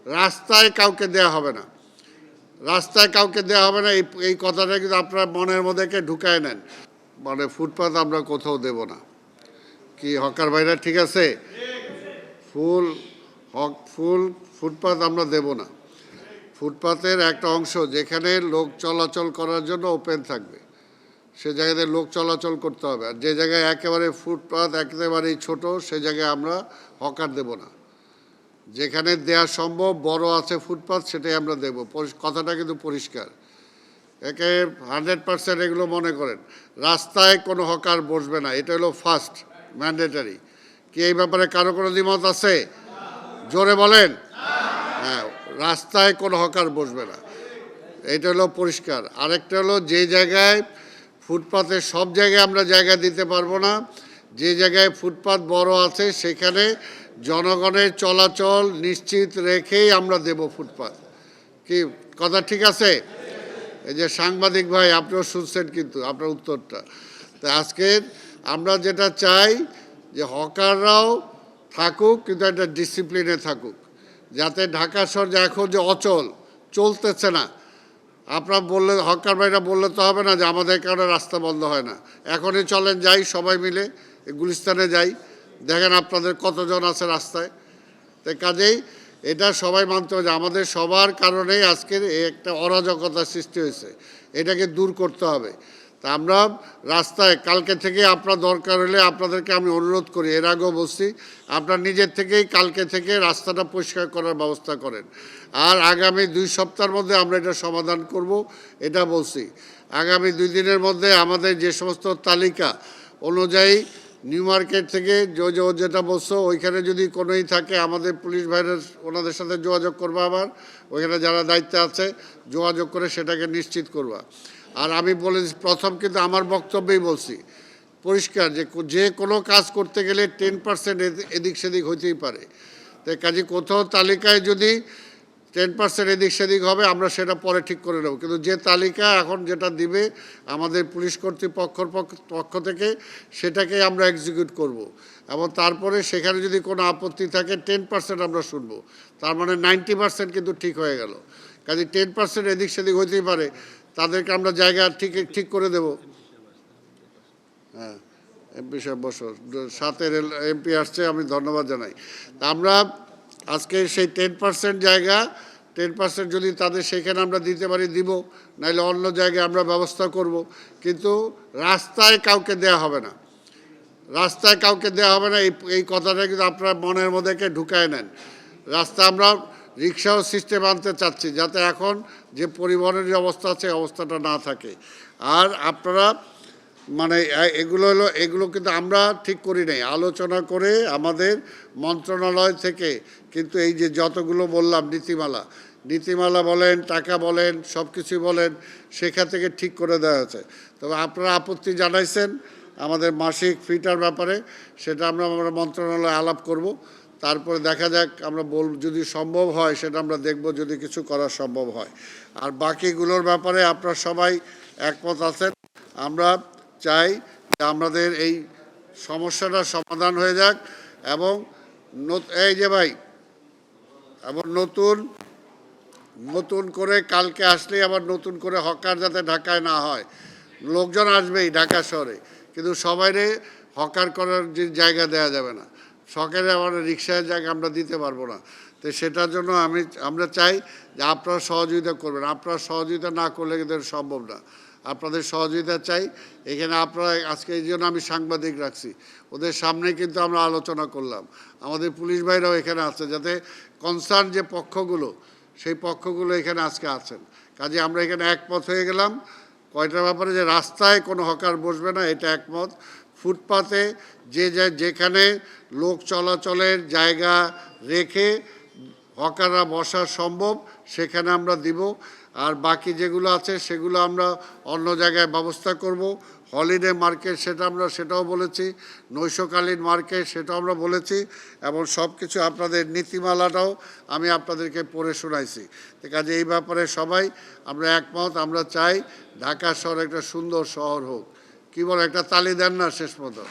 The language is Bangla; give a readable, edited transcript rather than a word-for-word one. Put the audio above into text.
রাস্তায় কাউকে দেয়া হবে না, রাস্তায় কাউকে দেওয়া হবে না। এই কথাটা কিন্তু আপনার মনের মধ্যে ঢুকায় নেন। মানে ফুটপাত আমরা কোথাও দেব না। কি হকার ভাইরা ঠিক আছে? ফুল ফুটপাত আমরা দেব না। ফুটপাতের একটা অংশ যেখানে লোক চলাচল করার জন্য ওপেন থাকবে, সে জায়গাতে লোক চলাচল করতে হবে। আর যে জায়গায় একেবারে ফুটপাত একেবারেই ছোট, সে জায়গায় আমরা হকার দেব না। যেখানে দেয়া সম্ভব বড় আছে ফুটপাত, সেটাই আমরা দেব। কথাটা কিন্তু পরিষ্কার। একে 100% এগুলো মনে করেন। রাস্তায় কোনো হকার বসবে না, এটা হলো ফার্স্ট ম্যান্ডেটারি। কি এই ব্যাপারে কারো কোনো দ্বিমত আছে? জোরে বলেন। হ্যাঁ, রাস্তায় কোনো হকার বসবে না, এটা হলো পরিষ্কার। আরেকটা হলো, যে জায়গায় ফুটপাতে সব জায়গায় আমরা জায়গা দিতে পারবো না, যে জায়গায় ফুটপাত বড় আছে সেখানে জনগণের চলাচল নিশ্চিত রেখেই আমরা দেব ফুটপাত। কি কথা ঠিক আছে? এই যে সাংবাদিক ভাই, আপনিও শুনছেন কিন্তু আপনার উত্তরটা। তো আজকে আমরা যেটা চাই যে হকাররাও থাকুক, কিন্তু একটা ডিসিপ্লিনে থাকুক, যাতে ঢাকা শহর যে এখন যে অচল চলতেছে না। আপনারা বললে, হকার ভাইরা বললে তো হবে না যে আমাদের কারণে রাস্তা বন্ধ হয় না। এখনই চলেন যাই সবাই মিলে গুলিস্তানে যাই, দেখেন আপনাদের কতজন আছে রাস্তায়। তাই কাজেই এটা সবাই মানতে হবে যে আমাদের সবার কারণেই আজকের একটা অরাজকতার সৃষ্টি হয়েছে, এটাকে দূর করতে হবে। তা আমরা রাস্তায় কালকে থেকে আপনার দরকার হলে আপনাদেরকে আমি অনুরোধ করি, এর আগেও বলছি, আপনার নিজের থেকেই কালকে থেকে রাস্তাটা পরিষ্কার করার ব্যবস্থা করেন। আর আগামী 2 সপ্তাহের মধ্যে আমরা এটা সমাধান করব, এটা বলছি। আগামী 2 দিনের মধ্যে আমাদের যে সমস্ত তালিকা অনুযায়ী নিউ মার্কেট থেকে যেটা বলছো, ওইখানে যদি কোনোই থাকে আমাদের পুলিশ ভাইরা ওনাদের সাথে যোগাযোগ করবা, আবার ওইখানে যারা দায়িত্বে আছে যোগাযোগ করে সেটাকে নিশ্চিত করবা। আর আমি বলেছি প্রথম, কিন্তু আমার বক্তব্যেই বলছি পরিষ্কার যে কোনো কাজ করতে গেলে 10% এদিক সেদিক হইতেই পারে। তাই কাজে কোথাও তালিকায় যদি 10% এদিক সেদিক হবে, আমরা সেটা পরে ঠিক করে নেব। কিন্তু যে তালিকা এখন যেটা দিবে আমাদের পুলিশ কর্তৃপক্ষের পক্ষ থেকে, সেটাকে আমরা এক্সিকিউট করব। এবং তারপরে সেখানে যদি কোনো আপত্তি থাকে 10% আমরা শুনবো, তার মানে 90% কিন্তু ঠিক হয়ে গেল। কাজে 10% এদিক সেদিক হইতেই পারে, তাদেরকে আমরা জায়গা ঠিক করে দেব। হ্যাঁ, এমপি সাহেব বসো, সাথে এমপি আসছে, আমি ধন্যবাদ জানাই। তা আমরা আজকে সেই 10% জায়গা 10% যদি তাদের সেখানে আমরা দিতে পারি দিব, নাহলে অন্য জায়গায় আমরা ব্যবস্থা করব। কিন্তু রাস্তায় কাউকে দেয়া হবে না, রাস্তায় কাউকে দেওয়া হবে না। এই কথাটা কিন্তু আপনার মনের মধ্যে ঢুকায় নেন। রাস্তা আমরা রিক্সাও সিস্টেম আনতে চাচ্ছি, যাতে এখন যে পরিবহনের যে অবস্থা আছে অবস্থাটা না থাকে। আর আপনারা মানে এগুলো কিন্তু আমরা ঠিক করি নাই, আলোচনা করে আমাদের মন্ত্রণালয় থেকে কিন্তু এই যে যতগুলো বললাম নীতিমালা বলেন, টাকা বলেন, সব কিছুই বলেন, সেখান থেকে ঠিক করে দেওয়া হয়েছে। তবে আপনারা আপত্তি জানাইছেন আমাদের মাসিক ফিটার ব্যাপারে, সেটা আমরা মন্ত্রণালয়ে আলাপ করব। তারপরে দেখা যাক, আমরা যদি সম্ভব হয় সেটা আমরা দেখব, যদি কিছু করা সম্ভব হয়। আর বাকিগুলোর ব্যাপারে আপনারা সবাই একমত আছেন। আমরা চাই যে আমাদের এই সমস্যাটা সমাধান হয়ে যাক, এবং এই যে ভাই, এবং নতুন করে কালকে আসলে আবার নতুন করে হকার যাতে ঢাকায় না হয়। লোকজন আসবেই ঢাকা শহরে, কিন্তু সবাইরে হকার করার যে জায়গা দেওয়া যাবে না, সকালে আবার রিক্সায় জায়গা আমরা দিতে পারবো না। তো সেটার জন্য আমরা চাই যে আপনারা সহযোগিতা করবেন। আপনারা সহযোগিতা না করলে কিন্তু সম্ভব না, আপনাদের সহযোগিতা চাই এখানে। আপনারা আজকে এই জন্য আমি সাংবাদিক রাখছি, ওদের সামনে কিন্তু আমরা আলোচনা করলাম। আমাদের পুলিশ ভাইরাও এখানে আছে, যাতে কনসার্ন যে পক্ষগুলো, সেই পক্ষগুলো এখানে আজকে আছেন। কাজে আমরা এখানে একমত হয়ে গেলাম কয়টার ব্যাপারে, যে রাস্তায় কোনো হকার বসবে না, এটা একমত। ফুটপাতে যেখানে লোক চলাচলের জায়গা রেখে হকাররা বসা সম্ভব, সেখানে আমরা দিব। আর বাকি যেগুলো আছে সেগুলো আমরা অন্য জায়গায় ব্যবস্থা করব। হলিডে মার্কেট সেটাও বলেছি, নৈশকালীন মার্কেট সেটাও আমরা বলেছি, এবং সব কিছু আপনাদের নীতিমালাটাও আমি আপনাদেরকে পড়ে শোনাইছি। কাজে এই ব্যাপারে সবাই আমরা একমত। আমরা চাই ঢাকা শহর একটা সুন্দর শহর হোক। কি বলে, একটা তালি দেন না শেষ মতো?